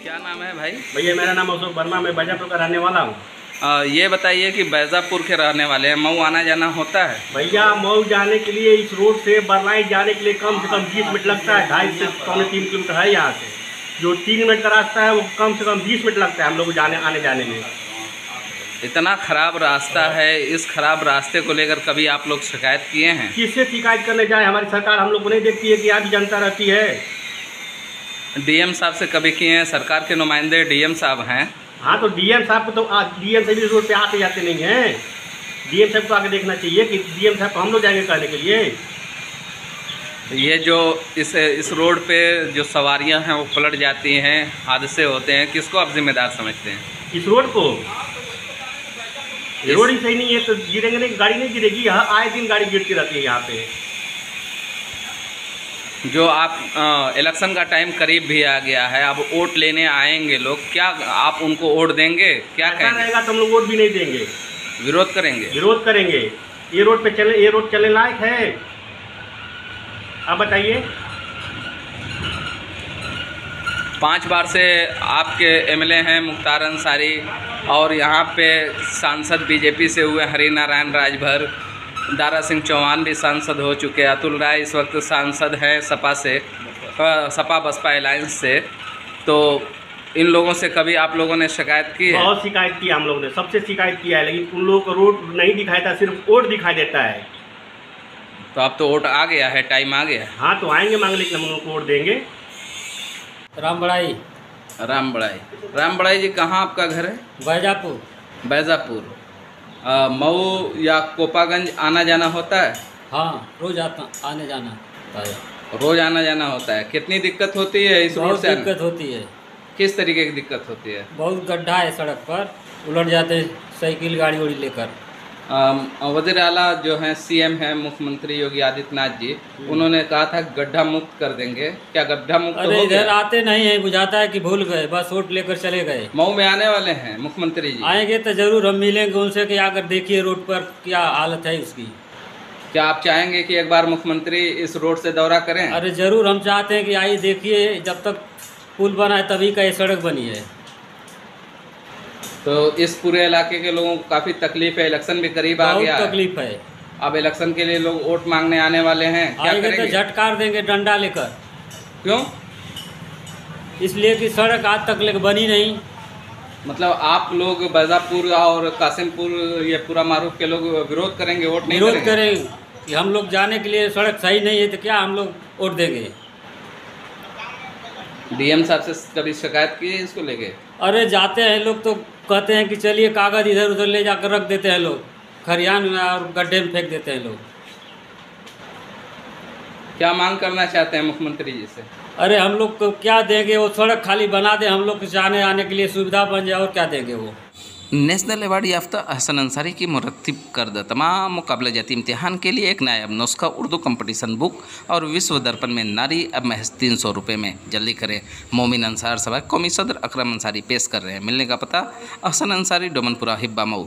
क्या नाम है भाई? भैया मेरा नाम अशोक वर्मा, मैं बैजापुर का रहने वाला हूँ। ये बताइए कि बैजापुर के रहने वाले हैं, मऊ आना जाना होता है? भैया मऊ जाने के लिए इस रोड से बरनाई जाने के लिए कम से कम 20 मिनट लगता है। 2.5 से 3 किलोमीटर है यहाँ से। जो 3 मिनट का रास्ता है वो कम से कम 20 मिनट लगता है हम लोग आने जाने में। इतना खराब रास्ता है, इस खराब रास्ते को लेकर कभी आप लोग शिकायत किए हैं? किससे शिकायत करने जाए, हमारी सरकार हम लोग को नहीं देखती है कि यहाँ भी जनता रहती है। डीएम साहब से कभी किए हैं? सरकार के नुमाइंदे डीएम साहब हैं। हाँ तो डीएम साहब को तो डीएम साहब इस रोड पे आते जाते नहीं हैं। डीएम साहब को आके देखना चाहिए कि डीएम साहब को हम लोग जाएंगे कहने के लिए। ये जो इस रोड पे जो सवारियां हैं वो पलट जाती हैं, हादसे होते हैं, किसको आप जिम्मेदार समझते हैं? इस रोड को रोड ही सही नहीं है तो गिरेंगे नहीं, गाड़ी नहीं गिरेगी। यहाँ आए दिन गाड़ी गिरती रहती है यहाँ पे। जो आप इलेक्शन का टाइम करीब भी आ गया है, अब वोट लेने आएंगे लोग, क्या आप उनको वोट देंगे? क्या कहेंगे? रहेगा तो हम लोग वोट भी नहीं देंगे, विरोध करेंगे। विरोध करेंगे। ये रोड चलने लायक है? आप बताइए। 5 बार से आपके एमएलए हैं मुख्तार अंसारी, और यहाँ पे सांसद बीजेपी से हुए हरिनारायण राजभर, दारा सिंह चौहान भी सांसद हो चुके हैं, अतुल राय इस वक्त सांसद हैं सपा बसपा अलायंस से। तो इन लोगों से कभी आप लोगों ने शिकायत की है? बहुत शिकायत की हम लोगों ने, सबसे शिकायत किया है, लेकिन उन लोगों को रोड नहीं दिखाई देता, सिर्फ वोट दिखाई देता है। तो अब तो वोट आ गया है, टाइम आ गया है। हाँ तो आएंगे मांग, लेकिन हम लोग को वोट देंगे। राम बड़ाई जी, कहाँ आपका घर है? बैजापुर। मऊ या कोपागंज आना जाना होता है? हाँ, रोज आने जाना होता है। रोज आना जाना होता है। कितनी दिक्कत होती है इस रोड से? दिक्कत होती है। किस तरीके की दिक्कत होती है? बहुत गड्ढा है सड़क पर, उलट जाते साइकिल गाड़ी उड़ी लेकर। वज़ीर आला जो हैं सीएम हैं मुख्यमंत्री योगी आदित्यनाथ जी, उन्होंने कहा था गड्ढा मुक्त कर देंगे। क्या गड्ढा मुक्त हो गया? इधर आते नहीं है, बुझाता है कि भूल गए, बस वोट लेकर चले गए। मऊ में आने वाले हैं मुख्यमंत्री जी? आएंगे तो जरूर हम मिलेंगे उनसे कि आकर देखिए रोड पर क्या हालत है उसकी। क्या आप चाहेंगे कि एक बार मुख्यमंत्री इस रोड से दौरा करें? अरे जरूर, हम चाहते हैं कि आइए देखिए, जब तक पुल बना है तभी का ये सड़क बनी है। तो इस पूरे इलाके के लोगों को काफ़ी तकलीफ है, इलेक्शन भी करीब आ गया है। तकलीफ है। अब इलेक्शन के लिए लोग वोट मांगने आने वाले हैं, क्या करेंगे? तो झटकार देंगे डंडा लेकर। क्यों? इसलिए कि सड़क आज तक बनी नहीं। मतलब आप लोग बैजापुर और कासिमपुर, ये पूरा मारूफ के लोग विरोध करेंगे, वोट नहीं विरोध करेंगे कि हम लोग जाने के लिए सड़क सही नहीं है, तो क्या हम लोग वोट देंगे? डीएम साहब से कभी शिकायत की है इसको लेके? अरे जाते हैं लोग तो कहते हैं कि चलिए कागज़ इधर उधर ले जाकर रख देते हैं लोग, खरियान में और गड्ढे में फेंक देते हैं लोग। क्या मांग करना चाहते हैं मुख्यमंत्री जी से? अरे हम लोग को क्या देंगे, वो सड़क खाली बना दे, हम लोग जाने आने के लिए सुविधा बन जाए, और क्या देंगे वो। नेशनल अवार्ड याफ्ता अहसन अंसारी की मुरत्तिब करदा तमाम मुकाबला जाती इम्तिहान के लिए एक नायाब नुस्खा उर्दू कंपटीशन बुक और विश्व दर्पण में नारी अब महज 300 रुपये में। जल्दी करें। मोमिन अंसार सभा कौमी सदर अकरम अंसारी पेश कर रहे हैं। मिलने का पता अहसन अंसारी डोमनपुरा हिब्बा मऊ।